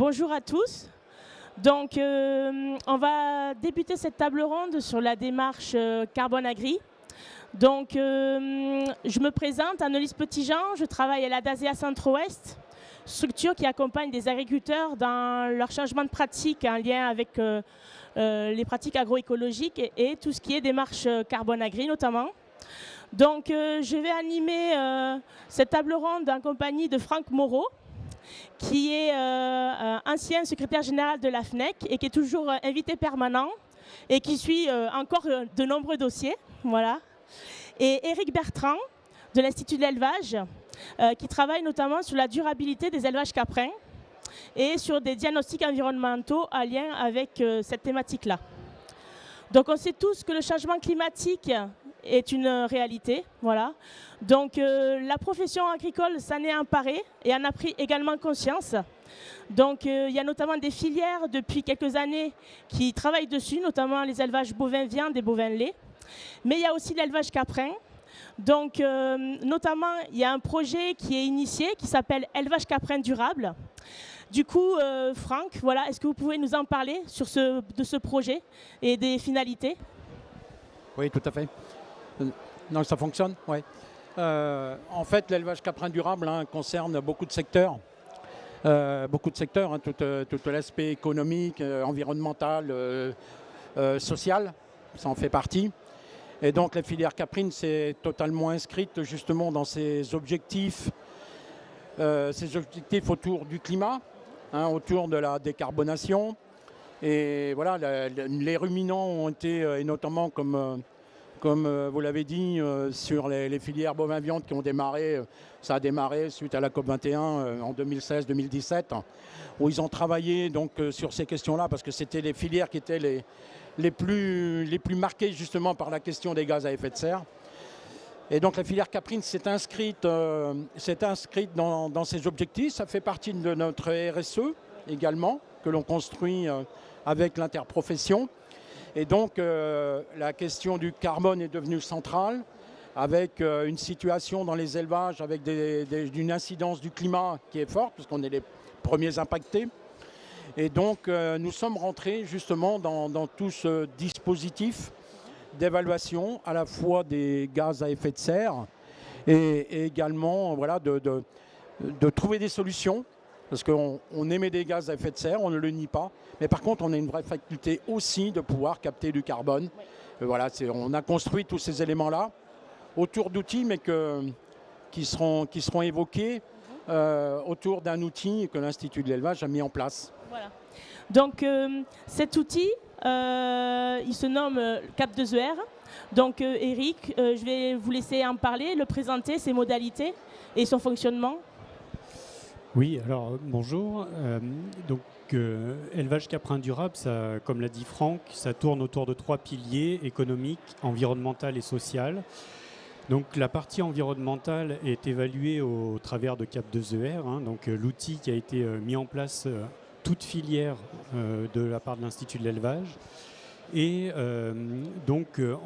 Bonjour à tous. Donc, on va débuter cette table ronde sur la démarche Carbone Agri. Donc, je me présente, Annelise Petitjean, je travaille à la DASEA Centre-Ouest, structure qui accompagne des agriculteurs dans leur changement de pratique en lien avec les pratiques agroécologiques et tout ce qui est démarche Carbone Agri notamment. Donc, je vais animer cette table ronde en compagnie de Franck Moreau, qui est ancien secrétaire général de la FNEC et qui est toujours invité permanent et qui suit encore de nombreux dossiers. Voilà. Et Éric Bertrand de l'Institut de l'élevage qui travaille notamment sur la durabilité des élevages caprins et sur des diagnostics environnementaux en lien avec cette thématique-là. Donc on sait tous que le changement climatique est une réalité. Voilà. Donc la profession agricole s'en est emparée et en a pris également conscience. Donc il y a notamment des filières depuis quelques années qui travaillent dessus, notamment les élevages bovins viande et bovins lait. Mais il y a aussi l'élevage caprin. Donc notamment il y a un projet qui est initié qui s'appelle Élevage caprin durable. Du coup, Franck, voilà, est-ce que vous pouvez nous en parler de ce projet et des finalités? Oui, tout à fait. Non, ça fonctionne, oui. En fait, l'élevage caprin durable concerne beaucoup de secteurs. Tout l'aspect économique, environnemental, social, ça en fait partie. Et donc la filière caprine s'est totalement inscrite justement dans ces objectifs autour du climat, autour de la décarbonation. Et voilà, les ruminants ont été, et notamment comme vous l'avez dit, sur les filières bovins-viande qui ont démarré, ça a démarré suite à la COP21 en 2016-2017, où ils ont travaillé donc, sur ces questions-là, parce que c'était les filières qui étaient les plus marquées justement par la question des gaz à effet de serre. Et donc la filière caprine s'est inscrite dans ces objectifs. Ça fait partie de notre RSE également, que l'on construit avec l'interprofession. Et donc, la question du carbone est devenue centrale, avec une situation dans les élevages, avec une incidence du climat qui est forte, puisqu'on est les premiers impactés. Et donc, nous sommes rentrés justement dans tout ce dispositif d'évaluation, à la fois des gaz à effet de serre, et également voilà, de trouver des solutions. Parce qu'on émet des gaz à effet de serre, on ne le nie pas. Mais par contre, on a une vraie faculté aussi de pouvoir capter du carbone. Voilà, on a construit tous ces éléments-là autour d'outils, mais qui seront évoqués autour d'un outil que l'Institut de l'élevage a mis en place. Voilà. Donc cet outil, il se nomme CAP2ER. Donc Éric, je vais vous laisser en parler, le présenter, ses modalités et son fonctionnement. Oui, alors bonjour. Élevage caprin durable, ça, comme l'a dit Franck, ça tourne autour de 3 piliers: économique, environnemental et social. Donc la partie environnementale est évaluée au travers de CAP2ER, donc l'outil qui a été mis en place toute filière de la part de l'Institut de l'élevage. Et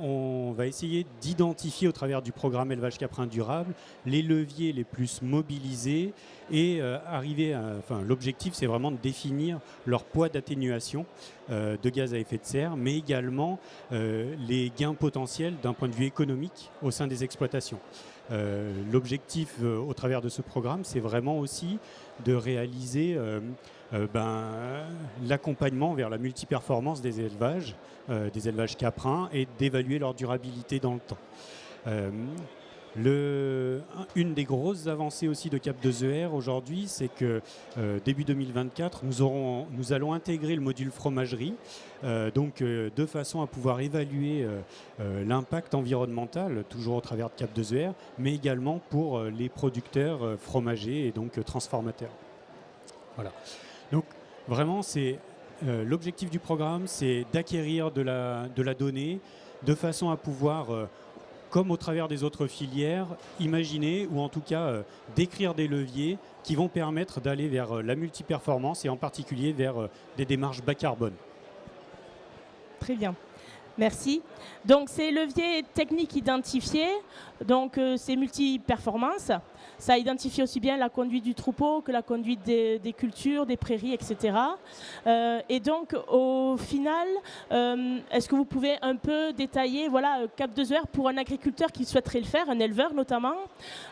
on va essayer d'identifier au travers du programme Élevage caprin durable les leviers les plus mobilisés et l'objectif c'est vraiment de définir leur poids d'atténuation de gaz à effet de serre, mais également les gains potentiels d'un point de vue économique au sein des exploitations. L'objectif au travers de ce programme, c'est vraiment aussi de réaliser l'accompagnement vers la multiperformance des élevages caprins et d'évaluer leur durabilité dans le temps. Une des grosses avancées aussi de CAP2ER aujourd'hui, c'est que début 2024, nous allons intégrer le module fromagerie, de façon à pouvoir évaluer l'impact environnemental, toujours au travers de CAP2ER, mais également pour les producteurs fromagers et donc transformateurs. Voilà. Donc vraiment, l'objectif du programme, c'est d'acquérir de la donnée de façon à pouvoir, comme au travers des autres filières, imaginer ou en tout cas décrire des leviers qui vont permettre d'aller vers la multiperformance et en particulier vers des démarches bas carbone. Très bien. Merci. Donc, ces leviers techniques identifiés, donc c'est multi-performance. Ça identifie aussi bien la conduite du troupeau que la conduite des cultures, des prairies, etc. Et donc, au final, est-ce que vous pouvez un peu détailler, voilà, Cap de Zoër pour un agriculteur qui souhaiterait le faire, un éleveur notamment,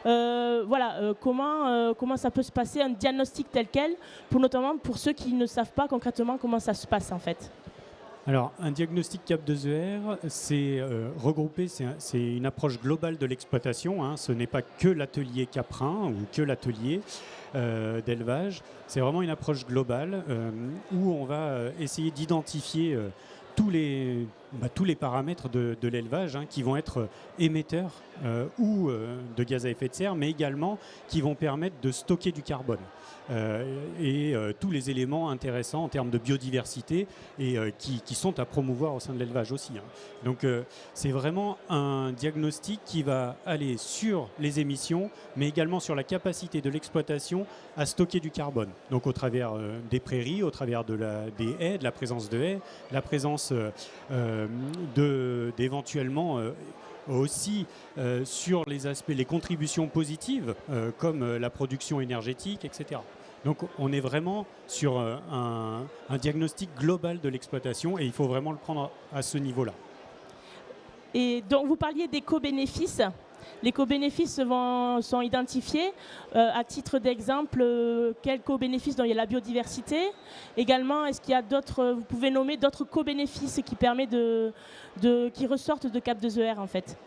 comment ça peut se passer, un diagnostic tel quel, notamment pour ceux qui ne savent pas concrètement comment ça se passe en fait. Alors, un diagnostic Cap de Zoër, c'est regroupé, c'est une approche globale de l'exploitation. Hein. Ce n'est pas que l'atelier caprin ou que l'atelier d'élevage. C'est vraiment une approche globale où on va essayer d'identifier tous les paramètres de l'élevage hein, qui vont être émetteurs ou de gaz à effet de serre, mais également qui vont permettre de stocker du carbone. Tous les éléments intéressants en termes de biodiversité et qui sont à promouvoir au sein de l'élevage aussi. Hein. Donc c'est vraiment un diagnostic qui va aller sur les émissions, mais également sur la capacité de l'exploitation à stocker du carbone. Donc au travers des prairies, au travers des haies, de la présence de haies, la présence d'éventuellement aussi sur les aspects, les contributions positives comme la production énergétique, etc. Donc on est vraiment sur un diagnostic global de l'exploitation et il faut vraiment le prendre à ce niveau-là. Et donc vous parliez d'éco-bénéfices. Les co-bénéfices sont identifiés. À titre d'exemple, quels co-bénéfices dont il y a la biodiversité. Également, est-ce qu'il y a d'autres, vous pouvez nommer d'autres co-bénéfices qui permettent qui ressortent de Cap de Zoër en fait?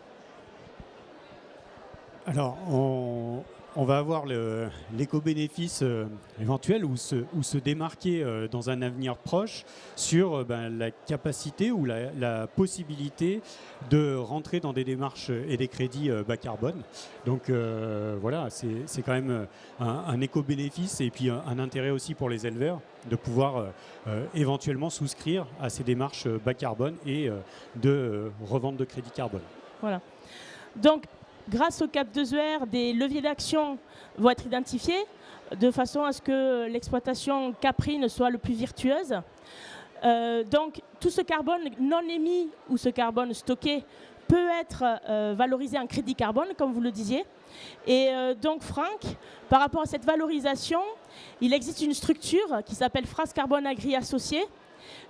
Alors, on va avoir l'éco-bénéfice éventuel ou se démarquer dans un avenir proche sur la capacité ou la possibilité de rentrer dans des démarches et des crédits bas carbone. Donc voilà, c'est quand même un éco-bénéfice et puis un intérêt aussi pour les éleveurs de pouvoir éventuellement souscrire à ces démarches bas carbone et de revente de crédits carbone. Voilà. Donc, grâce au Cap de Zoër, des leviers d'action vont être identifiés de façon à ce que l'exploitation caprine soit le plus virtueuse. Donc, tout ce carbone non émis ou ce carbone stocké peut être valorisé en crédit carbone, comme vous le disiez. Et donc, Franck, par rapport à cette valorisation, il existe une structure qui s'appelle France Carbone Agri Associés,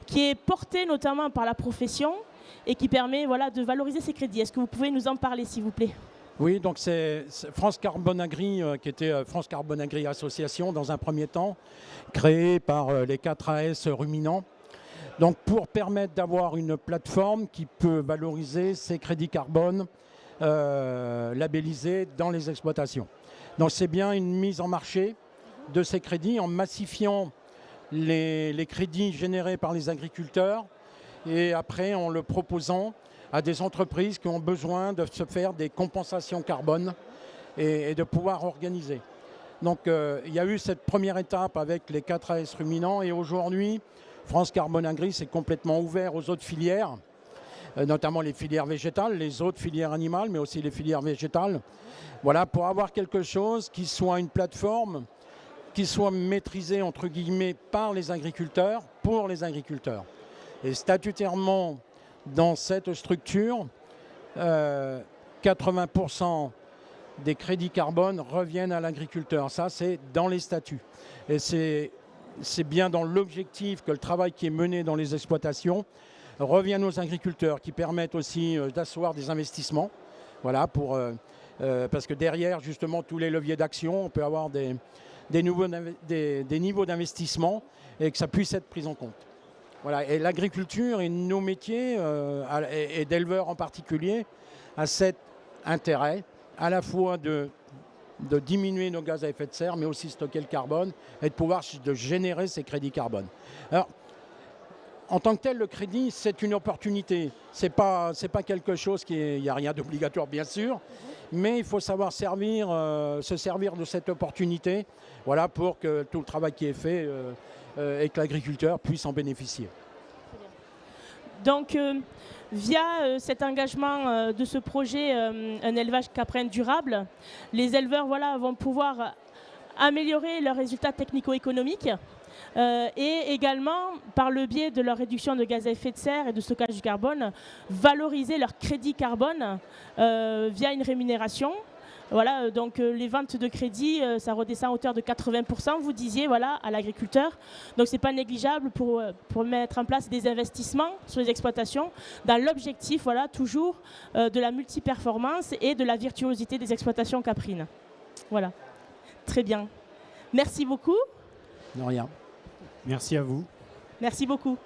qui est portée notamment par la profession et qui permet de valoriser ces crédits. Est-ce que vous pouvez nous en parler, s'il vous plaît ? Oui, donc c'est France Carbone Agri, qui était France Carbone Agri Association dans un premier temps, créée par les 4 AS ruminants. Donc pour permettre d'avoir une plateforme qui peut valoriser ces crédits carbone labellisés dans les exploitations. Donc c'est bien une mise en marché de ces crédits en massifiant les crédits générés par les agriculteurs et après en le proposant à des entreprises qui ont besoin de se faire des compensations carbone et de pouvoir organiser. Donc il y a eu cette première étape avec les 4 AS ruminants et aujourd'hui, France Carbone Agri s'est complètement ouvert aux autres filières, notamment les filières végétales, les autres filières animales, mais aussi les filières végétales. Voilà, pour avoir quelque chose qui soit une plateforme, qui soit maîtrisée entre guillemets par les agriculteurs, pour les agriculteurs. Et statutairement, dans cette structure, 80% des crédits carbone reviennent à l'agriculteur. Ça, c'est dans les statuts. Et c'est bien dans l'objectif que le travail qui est mené dans les exploitations revienne aux agriculteurs, qui permettent aussi d'asseoir des investissements. Voilà, parce que derrière, justement, tous les leviers d'action, on peut avoir des niveaux d'investissement et que ça puisse être pris en compte. Voilà, et l'agriculture et nos métiers, et d'éleveurs en particulier, a cet intérêt à la fois de diminuer nos gaz à effet de serre, mais aussi stocker le carbone et de pouvoir générer ces crédits carbone. Alors, en tant que tel, le crédit, c'est une opportunité. C'est pas quelque chose il n'y a rien d'obligatoire, bien sûr, mais il faut savoir se servir de cette opportunité, voilà, pour que tout le travail qui est fait et que l'agriculteur puisse en bénéficier. Donc, via cet engagement de ce projet, un élevage caprin durable, les éleveurs vont pouvoir améliorer leurs résultats technico-économiques, et également, par le biais de leur réduction de gaz à effet de serre et de stockage du carbone, valoriser leur crédit carbone via une rémunération. Voilà, donc les ventes de crédit, ça redescend à hauteur de 80%, vous disiez, voilà, à l'agriculteur. Donc ce n'est pas négligeable pour mettre en place des investissements sur les exploitations dans l'objectif, voilà, toujours de la multiperformance et de la virtuosité des exploitations caprines. Voilà, très bien. Merci beaucoup. De rien. Merci à vous. Merci beaucoup.